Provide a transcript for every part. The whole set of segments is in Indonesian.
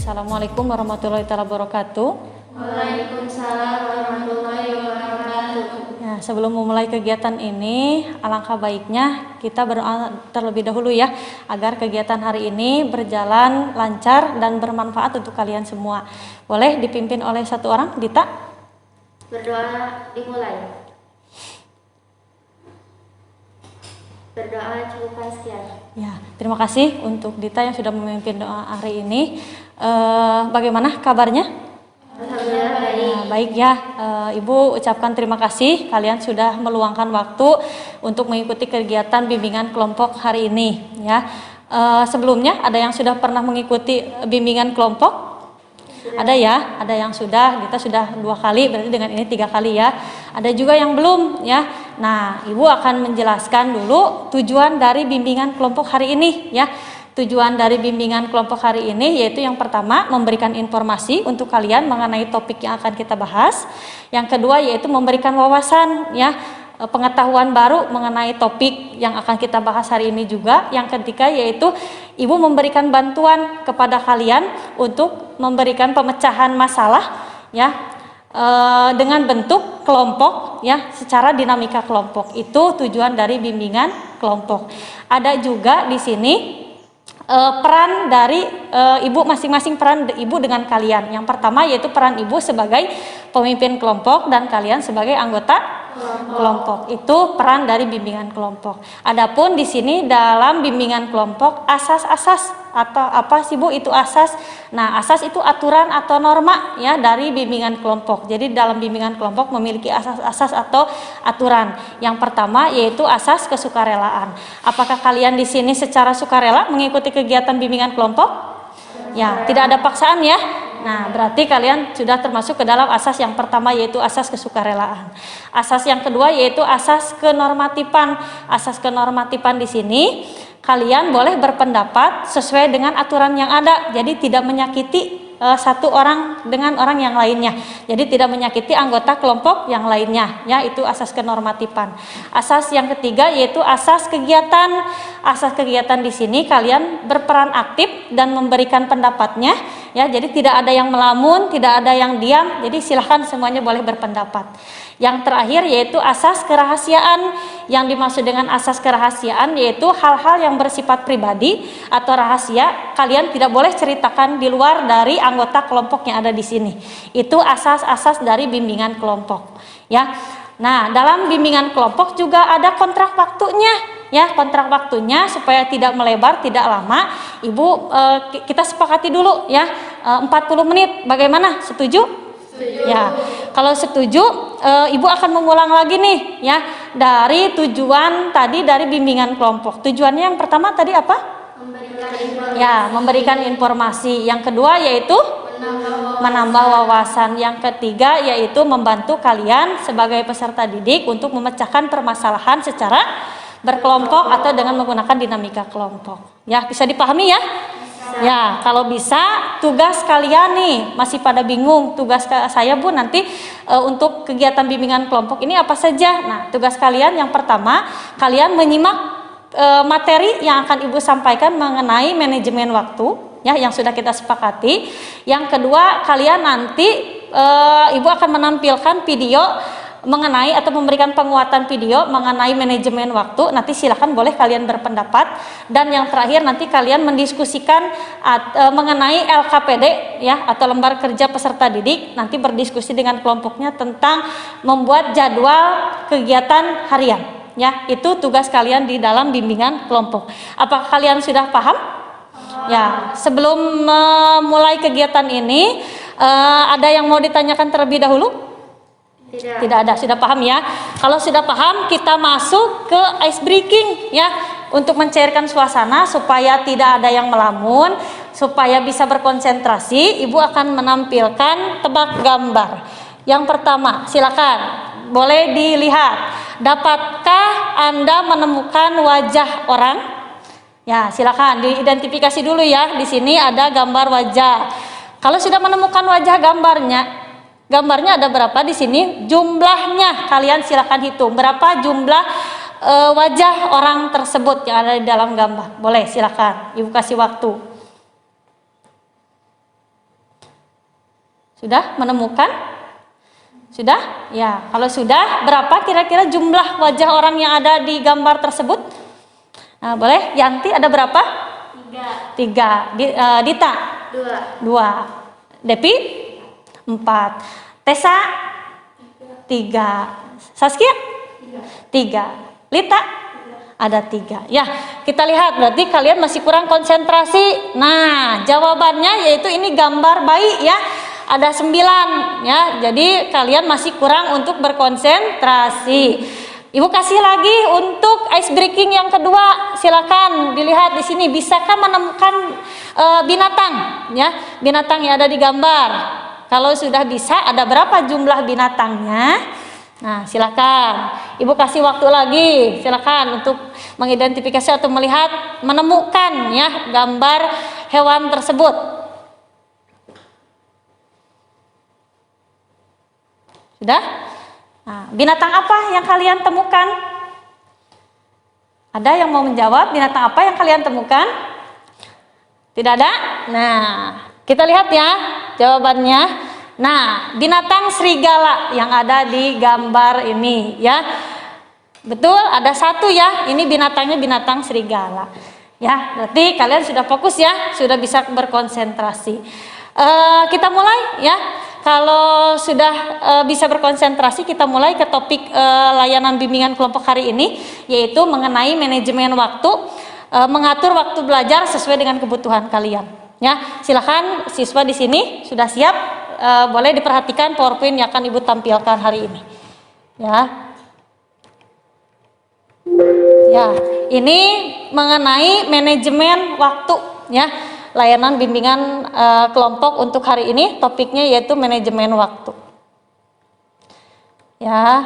Assalamualaikum warahmatullahi wabarakatuh. Waalaikumsalam warahmatullahi wabarakatuh. Ya, sebelum memulai kegiatan ini, alangkah baiknya kita berdoa terlebih dahulu ya, agar kegiatan hari ini berjalan lancar dan bermanfaat untuk kalian semua. Boleh dipimpin oleh satu orang, Dita? Berdoa dimulai. Berdoa cukupkan sekian. Ya, terima kasih untuk Dita yang sudah memimpin doa hari ini. Bagaimana kabarnya? Alhamdulillah baik. Nah, baik ya, Ibu ucapkan terima kasih kalian sudah meluangkan waktu untuk mengikuti kegiatan bimbingan kelompok hari ini ya. Sebelumnya ada yang sudah pernah mengikuti bimbingan kelompok? Ada ya, ada yang sudah, kita sudah 2 kali, berarti dengan ini 3 kali ya. Ada juga yang belum ya. Nah, Ibu akan menjelaskan dulu tujuan dari bimbingan kelompok hari ini ya. Tujuan dari bimbingan kelompok hari ini yaitu yang pertama memberikan informasi untuk kalian mengenai topik yang akan kita bahas. Yang kedua yaitu memberikan wawasan ya, pengetahuan baru mengenai topik yang akan kita bahas hari ini juga. Yang ketiga yaitu Ibu memberikan bantuan kepada kalian untuk memberikan pemecahan masalah ya, dengan bentuk kelompok ya, secara dinamika kelompok. Itu tujuan dari bimbingan kelompok. Ada juga di sini peran dari Ibu, masing-masing peran Ibu dengan kalian. Yang pertama yaitu peran Ibu sebagai pemimpin kelompok dan kalian sebagai anggota kelompok. Itu peran dari bimbingan kelompok. Adapun di sini dalam bimbingan kelompok asas-asas atau apa sih Bu itu asas? Nah, asas itu aturan atau norma ya dari bimbingan kelompok. Jadi dalam bimbingan kelompok memiliki asas-asas atau aturan. Yang pertama yaitu asas kesukarelaan. Apakah kalian di sini secara sukarela mengikuti kegiatan bimbingan kelompok? Ya, tidak ada paksaan ya. Nah, berarti kalian sudah termasuk ke dalam asas yang pertama yaitu asas kesukarelaan. Asas yang kedua yaitu asas kenormatifan. Asas kenormatifan di sini kalian boleh berpendapat sesuai dengan aturan yang ada. Jadi tidak menyakiti satu orang dengan orang yang lainnya. Jadi tidak menyakiti anggota kelompok yang lainnya. Ya, itu asas kenormatifan. Asas yang ketiga yaitu asas kegiatan. Asas kegiatan di sini kalian berperan aktif dan memberikan pendapatnya. Ya, jadi tidak ada yang melamun, tidak ada yang diam. Jadi silahkan semuanya boleh berpendapat. Yang terakhir yaitu asas kerahasiaan. Yang dimaksud dengan asas kerahasiaan yaitu hal-hal yang bersifat pribadi atau rahasia kalian tidak boleh ceritakan di luar dari anggota kelompok yang ada di sini. Itu asas-asas dari bimbingan kelompok. Ya. Nah, dalam bimbingan kelompok juga ada kontrak waktunya. Ya, kontrak waktunya supaya tidak melebar, tidak lama. Ibu, kita sepakati dulu ya, 40 menit. Bagaimana? Setuju? Setuju. Ya, kalau setuju, Ibu akan mengulang lagi nih ya dari tujuan tadi dari bimbingan kelompok. Tujuannya yang pertama tadi apa? Memberikan informasi. Yang kedua yaitu menambah wawasan. Yang ketiga yaitu membantu kalian sebagai peserta didik untuk memecahkan permasalahan secara berkelompok atau dengan menggunakan dinamika kelompok. Ya, bisa dipahami ya? Ya, kalau bisa tugas kalian nih masih pada bingung, tugas saya Bu nanti untuk kegiatan bimbingan kelompok ini apa saja? Nah, tugas kalian yang pertama, kalian menyimak materi yang akan Ibu sampaikan mengenai manajemen waktu ya, yang sudah kita sepakati. Yang kedua, kalian nanti Ibu akan menampilkan video mengenai atau memberikan penguatan video mengenai manajemen waktu. Nanti silahkan boleh kalian berpendapat. Dan yang terakhir nanti kalian mendiskusikan mengenai LKPD ya, atau lembar kerja peserta didik. Nanti berdiskusi dengan kelompoknya tentang membuat jadwal kegiatan harian ya. Itu tugas kalian di dalam bimbingan kelompok. Apakah kalian sudah paham? Ya, sebelum memulai kegiatan ini ada yang mau ditanyakan terlebih dahulu? Tidak ada, sudah paham ya. Kalau sudah paham, kita masuk ke ice breaking ya, untuk mencairkan suasana supaya tidak ada yang melamun, supaya bisa berkonsentrasi. Ibu akan menampilkan tebak gambar. Yang pertama, silakan boleh dilihat. Dapatkah Anda menemukan wajah orang? Ya, silakan diidentifikasi dulu ya. Di sini ada gambar wajah. Kalau sudah menemukan wajah gambarnya ada berapa di sini? Jumlahnya kalian silakan hitung. Berapa jumlah wajah orang tersebut yang ada di dalam gambar? Boleh, silakan. Ibu kasih waktu. Sudah menemukan? Sudah? Ya, kalau sudah, berapa kira-kira jumlah wajah orang yang ada di gambar tersebut? Nah, boleh? Yanti ada berapa? 3. Dita? 2. Depi? 4. Tessa? 3. Saskia? 3. Lita? Ada 3. Ya, kita lihat berarti kalian masih kurang konsentrasi. Nah, jawabannya yaitu ini gambar bayi ya. Ada 9 ya. Jadi kalian masih kurang untuk berkonsentrasi. Ibu kasih lagi untuk ice breaking yang kedua. Silakan dilihat di sini, bisakah menemukan binatang ya? Binatang yang ada di gambar. Kalau sudah bisa, ada berapa jumlah binatangnya? Nah, silakan. Ibu kasih waktu lagi. Silakan untuk mengidentifikasi atau melihat, menemukan ya gambar hewan tersebut. Sudah? Nah, binatang apa yang kalian temukan? Ada yang mau menjawab binatang apa yang kalian temukan? Tidak ada? Nah, kita lihat ya jawabannya. Nah, binatang serigala yang ada di gambar ini ya. Betul, ada 1 ya. Ini binatangnya binatang serigala. Ya, berarti kalian sudah fokus ya, sudah bisa berkonsentrasi. Kita mulai ya. Kalau sudah bisa berkonsentrasi, kita mulai ke topik layanan bimbingan kelompok hari ini, yaitu mengenai manajemen waktu, mengatur waktu belajar sesuai dengan kebutuhan kalian. Ya, silakan siswa di sini sudah siap, boleh diperhatikan PowerPoint yang akan Ibu tampilkan hari ini. Ya, ini mengenai manajemen waktu, ya. Layanan bimbingan kelompok untuk hari ini topiknya yaitu manajemen waktu. Ya,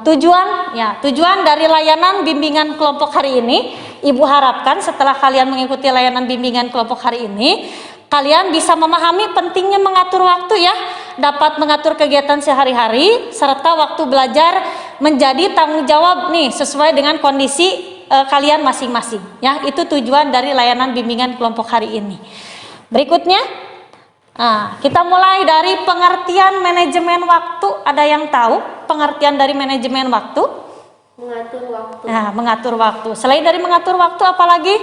tujuan dari layanan bimbingan kelompok hari ini, Ibu harapkan setelah kalian mengikuti layanan bimbingan kelompok hari ini, kalian bisa memahami pentingnya mengatur waktu ya, dapat mengatur kegiatan sehari-hari serta waktu belajar menjadi tanggung jawab nih sesuai dengan kondisi kalian masing-masing ya. Itu tujuan dari layanan bimbingan kelompok hari ini. Berikutnya, kita mulai dari pengertian manajemen waktu. Ada yang tahu pengertian dari manajemen waktu? Mengatur waktu. Nah, mengatur waktu. Selain dari mengatur waktu, apa lagi?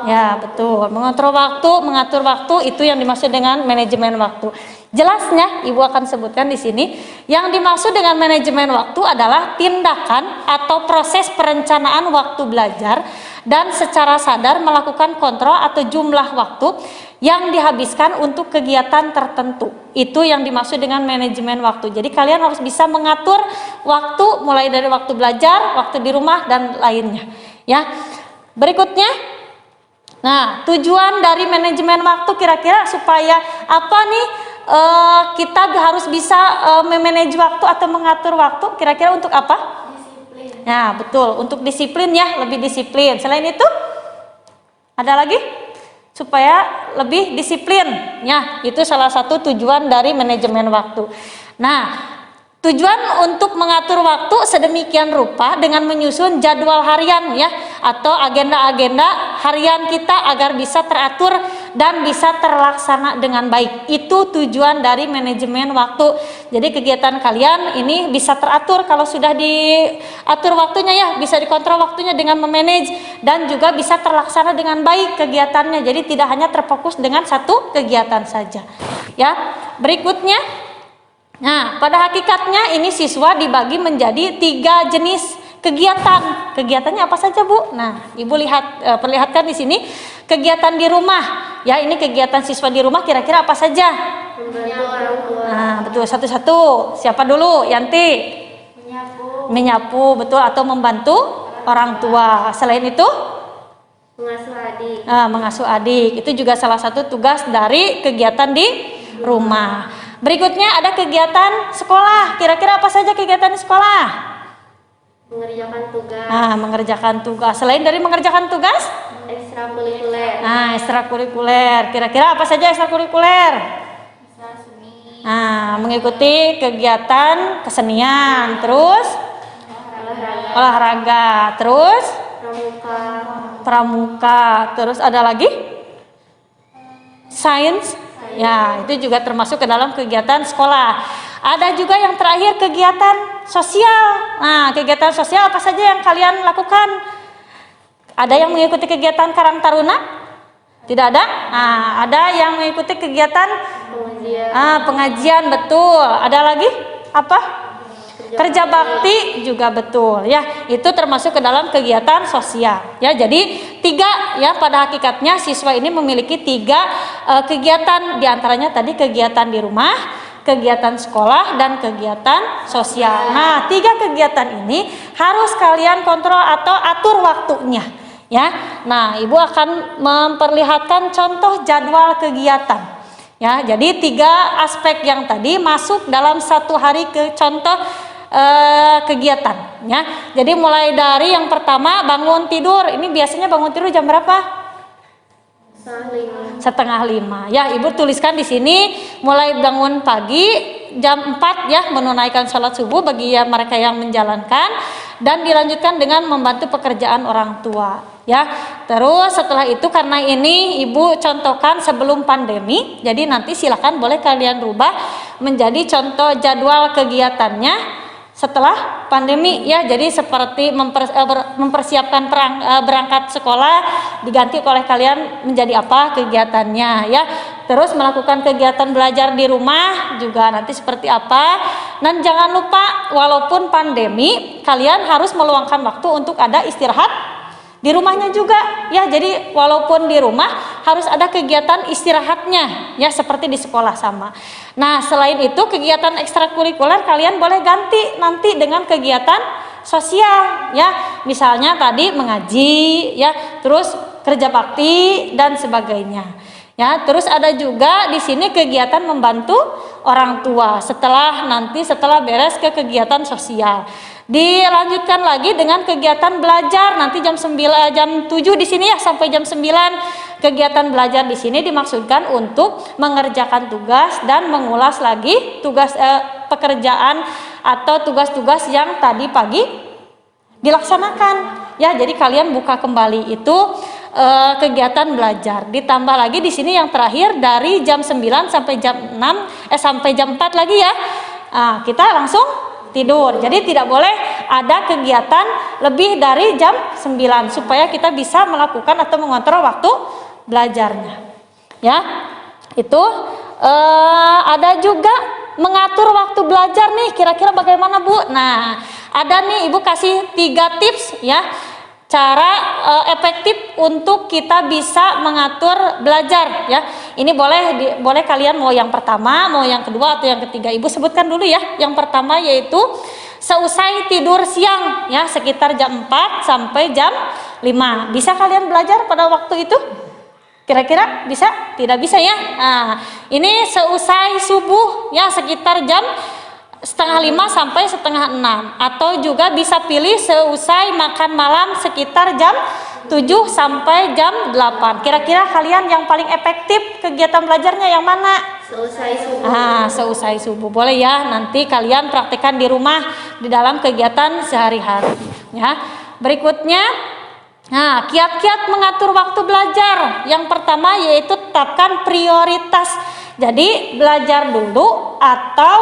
Ya, betul. Mengatur waktu itu yang dimaksud dengan manajemen waktu. Jelasnya, Ibu akan sebutkan di sini. Yang dimaksud dengan manajemen waktu adalah tindakan atau proses perencanaan waktu belajar dan secara sadar melakukan kontrol atau jumlah waktu yang dihabiskan untuk kegiatan tertentu. Itu yang dimaksud dengan manajemen waktu. Jadi kalian harus bisa mengatur waktu mulai dari waktu belajar, waktu di rumah dan lainnya. Ya. Berikutnya, tujuan dari manajemen waktu kira-kira supaya apa nih? Kita harus bisa memanage waktu atau mengatur waktu, kira-kira untuk apa? Disiplin. Nah, betul, untuk disiplin ya, lebih disiplin. Selain itu, ada lagi? Supaya lebih disiplin ya, itu salah satu tujuan dari manajemen waktu. Nah, tujuan untuk mengatur waktu sedemikian rupa dengan menyusun jadwal harian ya, atau agenda-agenda harian kita agar bisa teratur dan bisa terlaksana dengan baik. Itu tujuan dari manajemen waktu. Jadi kegiatan kalian ini bisa teratur kalau sudah diatur waktunya ya, bisa dikontrol waktunya dengan memanage dan juga bisa terlaksana dengan baik kegiatannya. Jadi tidak hanya terfokus dengan satu kegiatan saja. Ya, berikutnya. Nah, pada hakikatnya ini siswa dibagi menjadi 3 jenis kegiatan. Kegiatannya apa saja, Bu? Nah, Ibu perlihatkan di sini kegiatan di rumah. Ya, ini kegiatan siswa di rumah kira-kira apa saja? Membantu orang tua. Nah, betul, satu-satu. Siapa dulu? Yanti? Menyapu, betul, atau membantu orang tua. Selain itu? Mengasuh adik. Mengasuh adik. Itu juga salah satu tugas dari kegiatan di rumah. Berikutnya ada kegiatan sekolah. Kira-kira apa saja kegiatan di sekolah? Mengerjakan tugas. Mengerjakan tugas. Selain dari mengerjakan tugas? Ekstrakurikuler. Ekstrakurikuler. Kira-kira apa saja ekstrakurikuler? Mengikuti kegiatan kesenian. Terus? Olahraga. Terus? Pramuka. Terus ada lagi? Sains. Ya, itu juga termasuk ke dalam kegiatan sekolah. Ada juga yang terakhir kegiatan sosial. Nah, kegiatan sosial apa saja yang kalian lakukan? Ada yang mengikuti kegiatan Karang Taruna? Tidak ada? Nah, ada yang mengikuti kegiatan pengajian, betul. Ada lagi? Apa? Kerja bakti juga betul ya, itu termasuk ke dalam kegiatan sosial ya. Jadi 3 ya, pada hakikatnya siswa ini memiliki 3 kegiatan, diantaranya tadi kegiatan di rumah, kegiatan sekolah, dan kegiatan sosial. Nah, 3 kegiatan ini harus kalian kontrol atau atur waktunya ya. Nah, ibu akan memperlihatkan contoh jadwal kegiatan ya. Jadi 3 aspek yang tadi masuk dalam satu hari ke contoh kegiatan ya. Jadi mulai dari yang pertama bangun tidur. Ini biasanya bangun tidur jam berapa? Setengah 5 ya. Ibu tuliskan di sini mulai bangun pagi jam 4 ya, menunaikan sholat subuh bagi mereka yang menjalankan, dan dilanjutkan dengan membantu pekerjaan orang tua ya. Terus setelah itu, karena ini ibu contohkan sebelum pandemi, jadi nanti silakan boleh kalian rubah menjadi contoh jadwal kegiatannya setelah pandemi ya. Jadi seperti mempersiapkan berangkat sekolah, diganti oleh kalian menjadi apa kegiatannya ya. Terus melakukan kegiatan belajar di rumah juga nanti seperti apa. Dan jangan lupa, walaupun pandemi, kalian harus meluangkan waktu untuk ada istirahat di rumahnya juga ya. Jadi walaupun di rumah harus ada kegiatan istirahatnya ya, seperti di sekolah sama. Nah, selain itu kegiatan ekstrakurikuler kalian boleh ganti nanti dengan kegiatan sosial ya. Misalnya tadi mengaji ya, terus kerja bakti dan sebagainya ya. Terus ada juga di sini kegiatan membantu orang tua setelah beres ke kegiatan sosial. Dilanjutkan lagi dengan kegiatan belajar nanti jam 7 di sini ya, sampai jam 9. Kegiatan belajar di sini dimaksudkan untuk mengerjakan tugas dan mengulas lagi tugas pekerjaan atau tugas-tugas yang tadi pagi dilaksanakan ya. Jadi kalian buka kembali itu kegiatan belajar. Ditambah lagi di sini yang terakhir dari jam 9 sampai jam 6 sampai jam 4 lagi ya. Kita langsung tidur. Jadi tidak boleh ada kegiatan lebih dari jam 9 supaya kita bisa melakukan atau mengontrol waktu belajarnya. Ya. Itu ada juga mengatur waktu belajar nih, kira-kira bagaimana, Bu? Nah, ada nih Ibu kasih 3 tips ya. Cara efektif untuk kita bisa mengatur belajar ya. Ini boleh kalian mau yang pertama, mau yang kedua, atau yang ketiga. Ibu sebutkan dulu ya. Yang pertama yaitu seusai tidur siang ya, sekitar jam 4 sampai jam 5. Bisa kalian belajar pada waktu itu? Kira-kira bisa? Tidak bisa ya. Nah, ini seusai subuh ya, sekitar jam setengah 5 sampai setengah 6, atau juga bisa pilih seusai makan malam sekitar jam 7 sampai jam 8. Kira-kira kalian yang paling efektif kegiatan belajarnya yang mana? Seusai subuh. Seusai subuh. Boleh ya, nanti kalian praktekkan di rumah di dalam kegiatan sehari-hari ya. Berikutnya, kiat-kiat mengatur waktu belajar. Yang pertama yaitu tetapkan prioritas. Jadi belajar dulu atau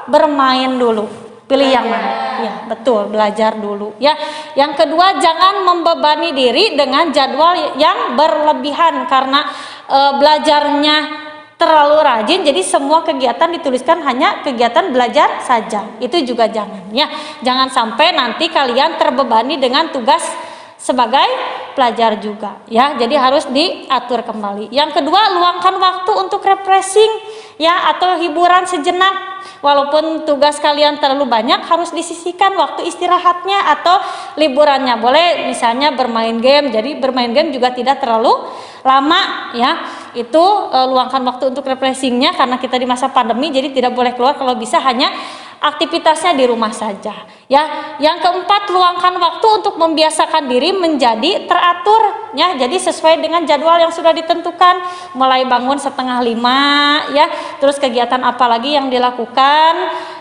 bermain dulu, pilih yang mana? Ya, betul, belajar dulu ya. Yang kedua, jangan membebani diri dengan jadwal yang berlebihan karena belajarnya terlalu rajin, jadi semua kegiatan dituliskan hanya kegiatan belajar saja. Itu juga jangan ya. Jangan sampai nanti kalian terbebani dengan tugas sebagai pelajar juga ya. Jadi harus diatur kembali. Yang kedua, luangkan waktu untuk refreshing ya, atau hiburan sejenak. Walaupun tugas kalian terlalu banyak, harus disisihkan waktu istirahatnya atau liburannya. Boleh misalnya bermain game. Jadi bermain game juga tidak terlalu lama ya. Itu luangkan waktu untuk refreshingnya, karena kita di masa pandemi jadi tidak boleh keluar, kalau bisa hanya aktivitasnya di rumah saja ya. Yang keempat, luangkan waktu untuk membiasakan diri menjadi teratur ya. Jadi sesuai dengan jadwal yang sudah ditentukan, mulai bangun setengah 5 ya, terus kegiatan apa lagi yang dilakukan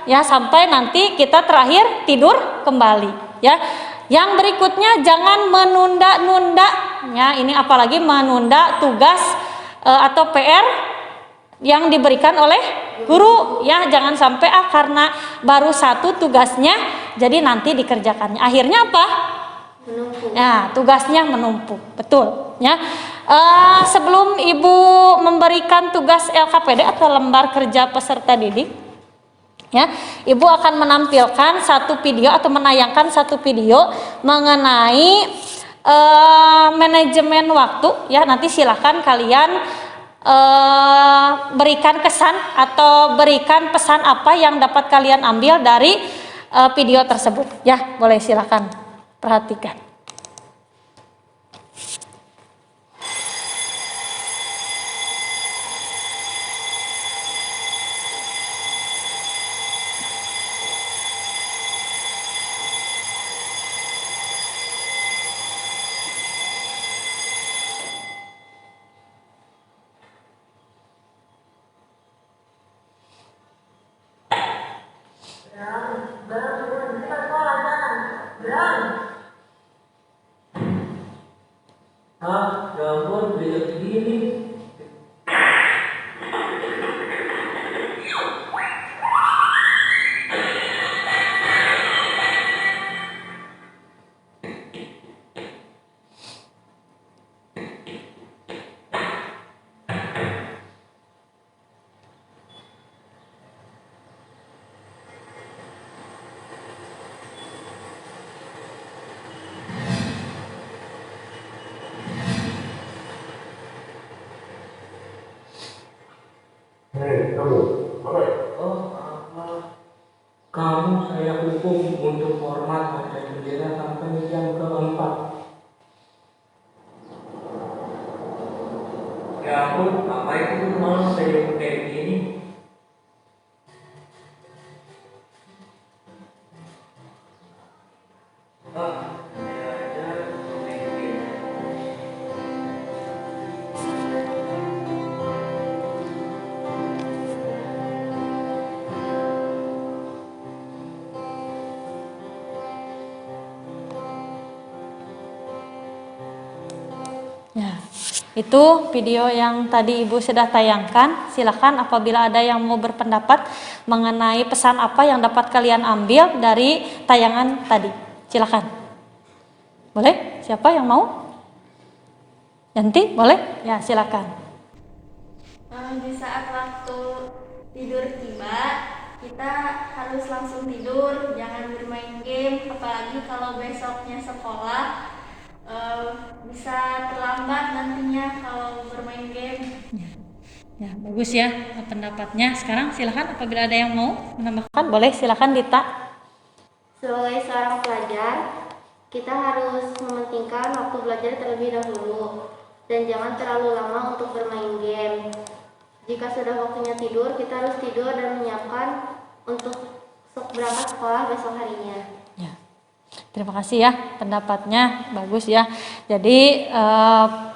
ya, sampai nanti kita terakhir tidur kembali ya. Yang berikutnya, jangan menunda-nunda ya. Ini apalagi menunda tugas atau PR yang diberikan oleh guru ya, jangan sampai karena baru satu tugasnya jadi nanti dikerjakannya akhirnya apa? Menumpuk. Ya, tugasnya menumpuk, betul ya. Sebelum Ibu memberikan tugas LKPD atau lembar kerja peserta didik ya, Ibu akan menampilkan satu video atau menayangkan satu video mengenai manajemen waktu ya. Nanti silahkan kalian berikan kesan atau berikan pesan apa yang dapat kalian ambil dari video tersebut ya. Boleh silahkan perhatikan. Ya ampun, beda begini. Hei, kamu, apa ya? Oh, apa? Kamu saya hukum untuk hormat pada bendera sampai yang keempat. Ya ampun, apa itu malah saya kayak gini? Saya aja pemimpin. Ya, itu video yang tadi Ibu sudah tayangkan. Silakan apabila ada yang mau berpendapat mengenai pesan apa yang dapat kalian ambil dari tayangan tadi. Silakan. Boleh? Siapa yang mau? Yanti, boleh? Ya, silakan. Di saat waktu tidur tiba, kita harus langsung tidur, jangan bermain game, apalagi kalau besoknya sekolah. Bisa terlambat nantinya kalau bermain game. Ya, bagus ya pendapatnya. Sekarang silakan apabila ada yang mau menambahkan, boleh silakan Dita. Sebagai seorang pelajar, kita harus mementingkan waktu belajar terlebih dahulu dan jangan terlalu lama untuk bermain game. Jika sudah waktunya tidur, kita harus tidur dan menyiapkan untuk berangkat sekolah besok harinya. Ya. Terima kasih ya pendapatnya, bagus ya. Jadi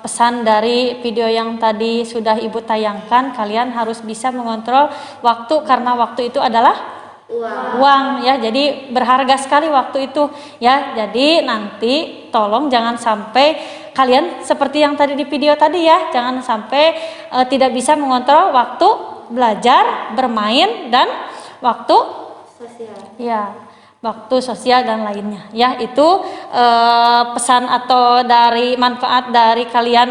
pesan dari video yang tadi sudah Ibu tayangkan, kalian harus bisa mengontrol waktu karena waktu itu adalah uang ya. Jadi berharga sekali waktu itu ya. Jadi nanti tolong jangan sampai kalian seperti yang tadi di video tadi ya, jangan sampai tidak bisa mengontrol waktu belajar, bermain dan waktu Sosial. ya. Waktu sosial dan lainnya ya. Itu pesan atau dari manfaat dari kalian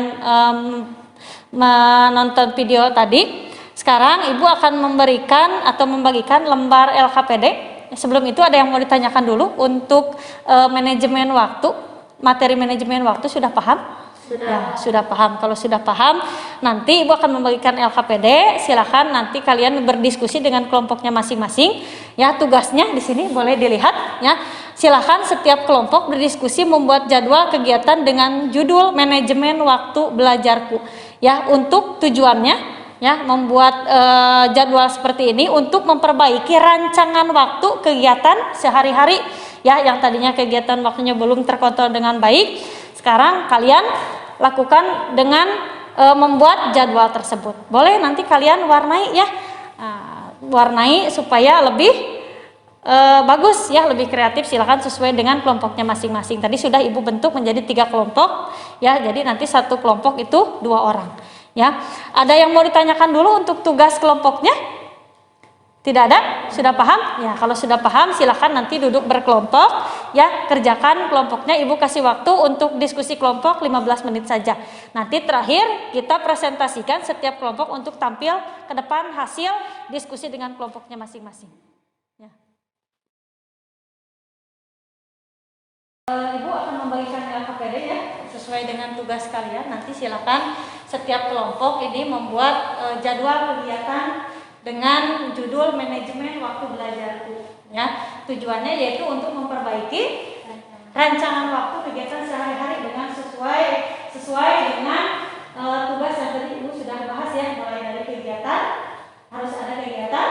menonton video tadi. Sekarang Ibu akan memberikan atau membagikan lembar LKPD. Sebelum itu ada yang mau ditanyakan dulu untuk manajemen waktu, materi manajemen waktu sudah paham? Ya, sudah paham. Kalau sudah paham, nanti Ibu akan membagikan LKPD. Silakan nanti kalian berdiskusi dengan kelompoknya masing-masing. Ya, tugasnya di sini boleh dilihat. Ya, silakan setiap kelompok berdiskusi membuat jadwal kegiatan dengan judul manajemen waktu belajarku. Ya, untuk tujuannya, ya, membuat jadwal seperti ini untuk memperbaiki rancangan waktu kegiatan sehari-hari. Ya, yang tadinya kegiatan waktunya belum terkontrol dengan baik. Sekarang kalian lakukan dengan membuat jadwal tersebut. Boleh nanti kalian warnai ya, warnai supaya lebih bagus ya, lebih kreatif. Silakan sesuai dengan kelompoknya masing-masing. Tadi sudah Ibu bentuk menjadi 3 kelompok ya. Jadi nanti satu kelompok itu 2 orang Ya, ada yang mau ditanyakan dulu untuk tugas kelompoknya? Tidak ada? Sudah paham? Ya, kalau sudah paham silakan nanti duduk berkelompok ya, kerjakan kelompoknya. Ibu kasih waktu untuk diskusi kelompok 15 menit saja. Nanti terakhir kita presentasikan setiap kelompok untuk tampil ke depan hasil diskusi dengan kelompoknya masing-masing. Ya. Ibu akan membagikan LKPD ya, sesuai dengan tugas kalian. Nanti silakan setiap kelompok ini membuat jadwal kegiatan dengan judul manajemen waktu belajarku. Ya, tujuannya yaitu untuk memperbaiki rancangan waktu kegiatan sehari-hari dengan sesuai dengan tugas yang tadi Ibu sudah bahas ya, mulai dari kegiatan harus ada kegiatan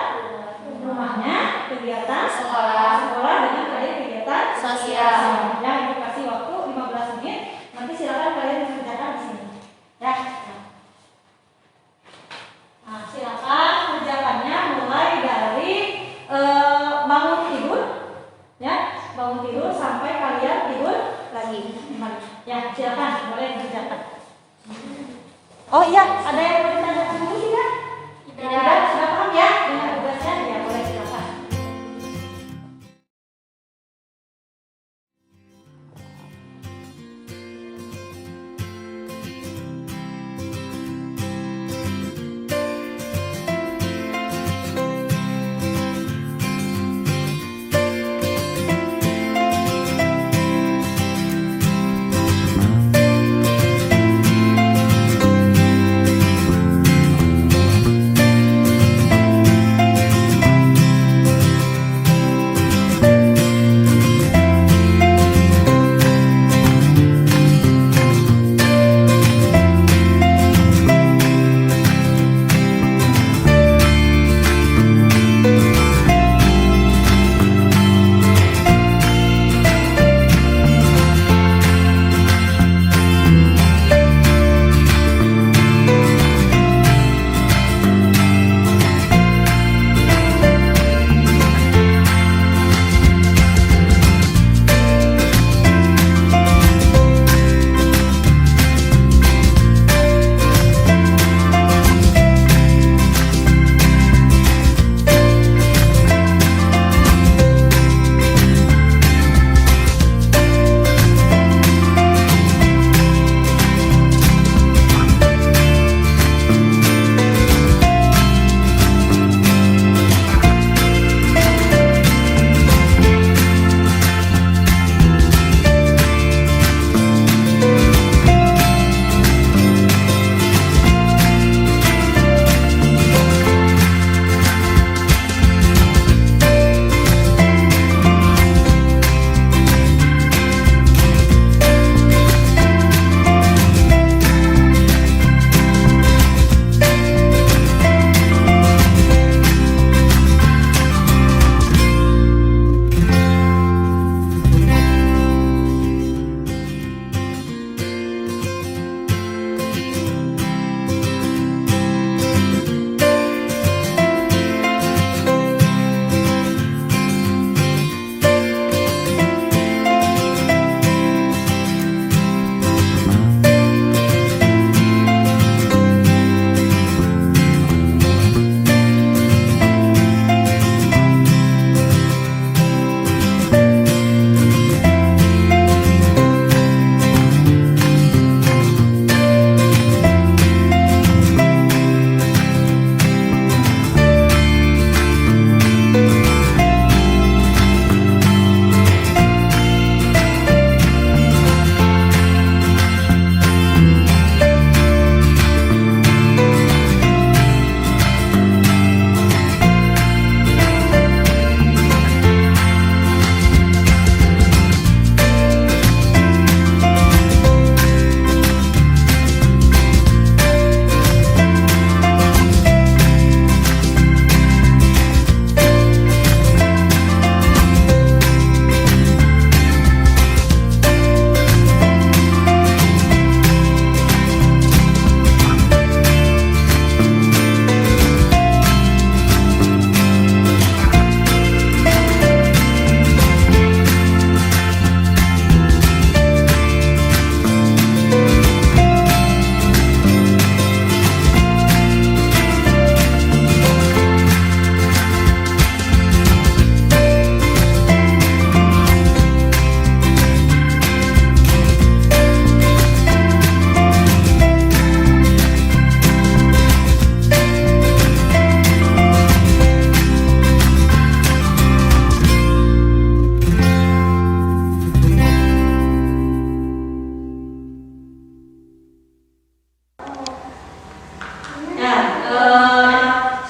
rumahnya, kegiatan sekolah dengan terakhir kegiatan sosial. Ya, Ibu kasih waktu 15 menit. Nanti silakan kalian mengerjakan di sini. Ya. Nah, silakan kerjakannya mulai dari bangun tidur, ya, bangun tidur sampai kalian tidur lagi. Ya, silakan boleh dikerjakan. Oh iya, ada yang mau ditanyakan dulu?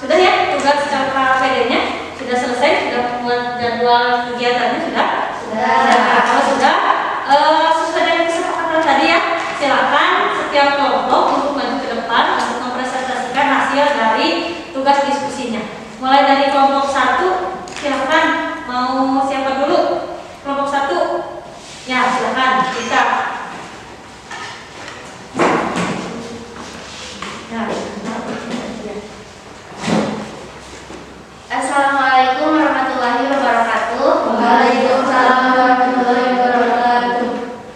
sudah ya tugas KPD-nya sudah selesai, sudah membuat jadwal kegiatannya sudah. Nah, kalau sudah sesuai dengan kesepakatan tadi ya, silakan setiap kelompok untuk maju ke depan untuk mempresentasikan hasil dari tugas diskusinya. Mulai dari kelompok 1, silakan mau siapa dulu? Kelompok 1, ya silakan kita. Ya. Assalamualaikum warahmatullahi wabarakatuh. Waalaikumsalam warahmatullahi wabarakatuh.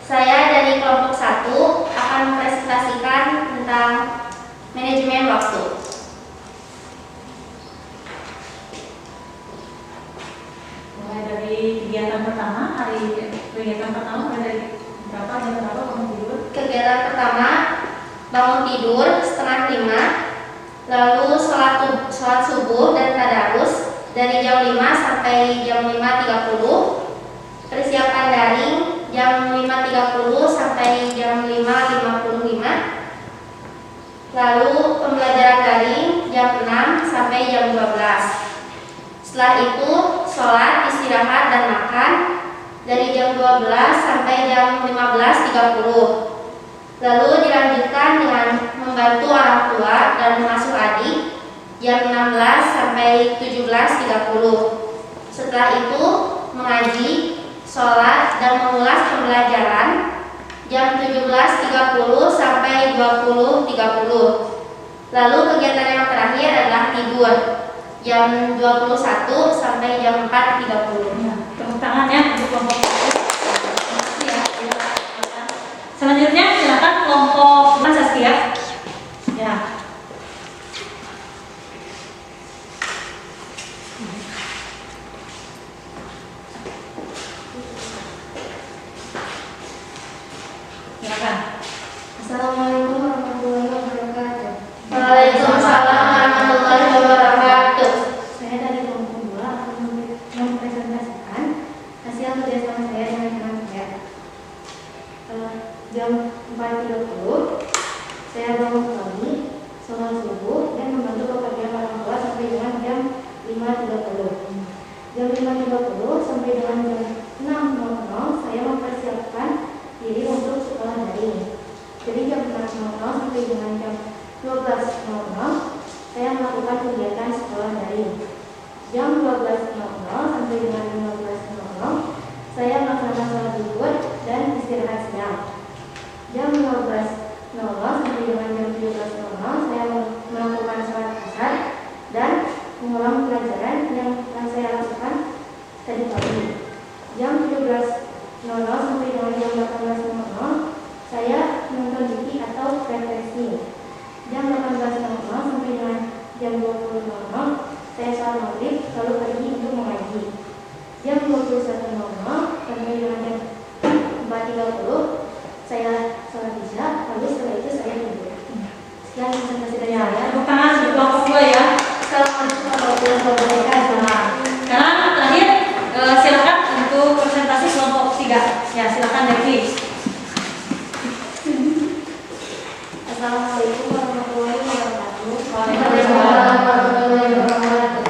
Saya dari kelompok 1 akan mempresentasikan tentang manajemen waktu. Mulai dari kegiatan pertama mulai dari berapa jam berapa bangun tidur? Kegiatan pertama, bangun tidur setengah 5, lalu sholat subuh dan tadarus dari jam 5 sampai jam 5.30, persiapan daring jam 5.30 sampai jam 5.55, lalu pembelajaran daring jam 6 sampai jam 12. Setelah itu sholat, istirahat, dan makan dari jam 12 sampai jam 15.30. Lalu dilanjutkan dengan membantu orang tua dan mengasuh adik jam 16 sampai 17.30. Setelah itu mengaji, sholat, dan mengulas pembelajaran jam 17.30 sampai 20.30. Lalu kegiatan yang terakhir adalah tidur jam 21 sampai jam 4.30. Ya, tepuk tangan ya untuk kelompok 1. Terima kasih ya. Silakan. Selanjutnya silakan kelompok Mas Saskia. Ya. Silakan. Assalamualaikum warahmatullahi wabarakatuh. Waalaikumsalam warahmatullahi wabarakatuh. Saya dari kelompok 2 akan mempresentasikan hasil kerjasama saya dengan teman saya. Jam 4.30 saya bangun pagi, sholat subuh, dan membantu pekerjaan orang tua sampai dengan jam 5.30. Jam 5.30 sampai dengan jam 6.00 saya mempersiapkan diri untuk sekolah daring. Jadi jam 6.00 sampai dengan jam 12.00 saya melakukan kegiatan sekolah daring. Jam 12.00 sampai dengan 15.00 saya melaksanakan sholat zuhur dan istirahat siang. Jam 15.00 sampai dengan jam 17.00 saya melakukan sholat asar dan mengulang pelajaran yang telah saya lakukan tadi pagi. Jam 17.00 sampai dengan jam 18.00 saya menonton TV atau refreshing. Jam 18.00 sampai dengan jam 20.00 saya sholat maghrib lalu pergi untuk mengaji. Jam 21.00 sampai dengan jam 4.30 saya sholat isya, lalu setelah itu saya tidur. Sekian presentasi dari saya. Tepuk tangan untuk kelompok 2 ya. Assalamualaikum warahmatullahi wabarakatuh. Sekarang terakhir silakan untuk presentasi kelompok 3. Ya, silakan Devi. Assalamualaikum warahmatullahi wabarakatuh. Waalaikumsalam warahmatullahi wabarakatuh.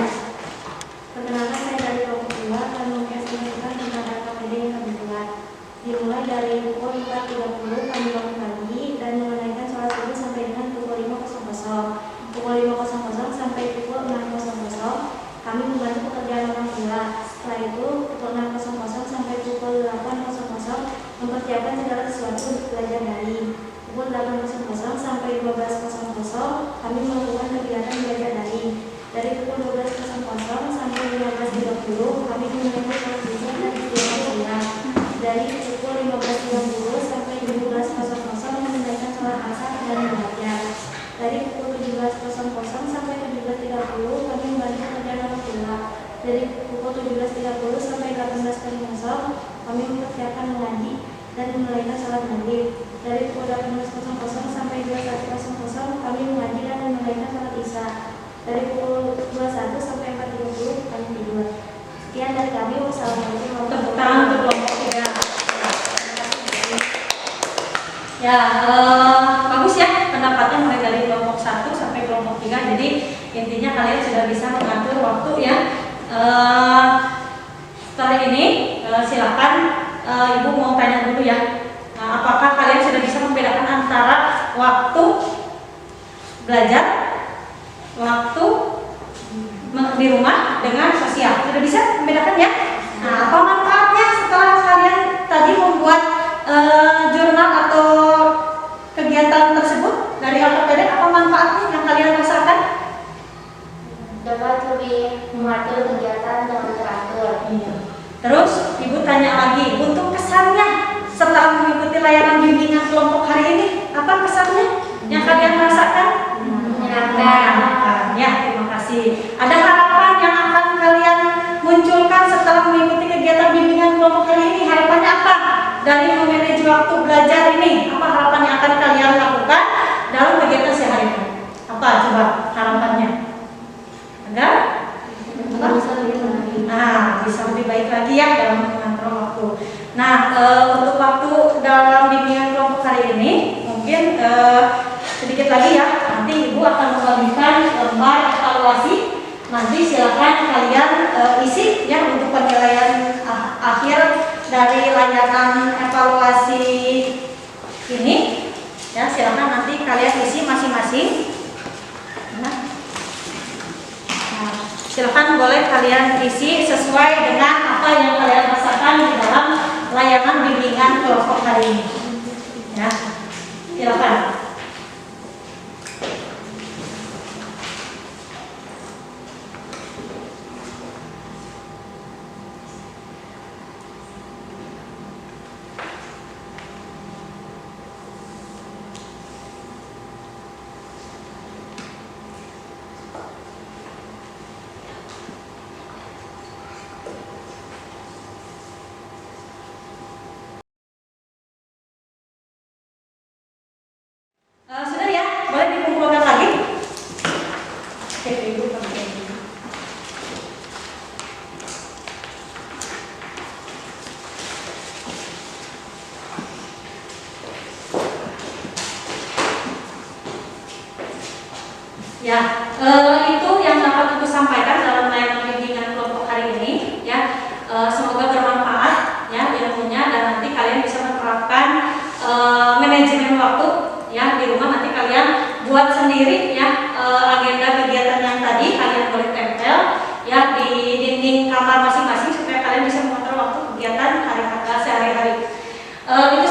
Perkenalkan, saya dari kelompok 2 akan mempresentasikan tentang KPD yang kami buat. Dimulai dari pukul 4.30 kami bangun pagi dan menunaikan sholat subuh sampai dengan pukul 5.00. Pukul 5.00 sampai pukul 6.00 kami membantu pekerjaan orang tua. Setelah itu pukul 6.00 sampai pukul 8.00 mempersiapkan segala sesuatu untuk belajar daring. Pukul 8.00 sampai 12.00 kami melakukan kegiatan belajar daring. Dari pukul 12.00 sampai 15.30 kami menunaikan sholat zuhur dan istirahat siang. Dari pukul 15.30 sampai 17.00 menunaikan sholat asar dan belajar. Dari pukul 17.00 sampai 17.30 kami membantu pekerjaan orang tua. Dari pukul 17.30 sampai 18.00 kami mempersiapkan mengaji dan menunaikan sholat maghrib. Dari pukul 18.00 sampai 21.00 kami mengaji dan menunaikan sholat isya. Dari pukul 21 sampai 4.30 kami tidur. Sekian dari kami. Wassalamualaikum Tepuk warahmatullahi tangan untuk wabarakatuh. kelompok 3. Ya, bagus ya pendapatnya mulai dari kelompok 1 sampai kelompok 3 juga. Jadi intinya kalian sudah bisa mengatur waktu ya. Setelah ini silakan Ibu mau tanya dulu ya. Nah, apakah kalian sudah bisa membedakan antara waktu belajar, waktu di rumah dengan sosial? Sudah bisa membedakan ya? Nah, apa manfaatnya setelah kalian tadi membuat jurnal atau kegiatan tersebut dari AlphaPD? Apa manfaatnya yang kalian rasakan? Dapat lebih mengatur kegiatan dengan teratur. Iya. Terus Ibu tanya lagi, untuk kesannya setelah mengikuti layanan bimbingan kelompok hari ini, apa kesannya yang kalian rasakan? Menyenangkan. Ya, terima kasih. Ada harapan yang akan kalian munculkan setelah mengikuti kegiatan bimbingan kelompok hari ini? Harapannya apa? Dari memanage waktu belajar ini, apa harapan yang akan kalian lakukan dalam kegiatan sehari-hari? Apa coba harapannya? Agar bisa lebih baik lagi ya dalam mengatur waktu. Nah, untuk waktu dalam bimbingan kelompok hari ini mungkin sedikit lagi ya. Nanti Ibu akan membagikan lembar evaluasi. Nanti silakan kalian isi ya untuk penilaian akhir dari layanan evaluasi ini. Ya, silakan nanti kalian isi masing-masing. Silakan boleh kalian isi sesuai dengan apa yang kalian rasakan di dalam layanan bimbingan kelompok hari ini. Ya, silakan. Sudah ya, boleh dikumpulkan lagi. Oke, Ibu. Ya, itu yang dapat Ibu sampaikan dalam layanan bimbingan kelompok hari ini. Ya, semoga bermanfaat ya ilmunya dan nanti kalian bisa menerapkan manajemen waktu. Ya, di rumah nanti kalian buat sendiri ya agenda kegiatan yang tadi kalian boleh tempel ya di dinding kamar masing-masing supaya kalian bisa mengatur waktu kegiatan sehari-hari. Itu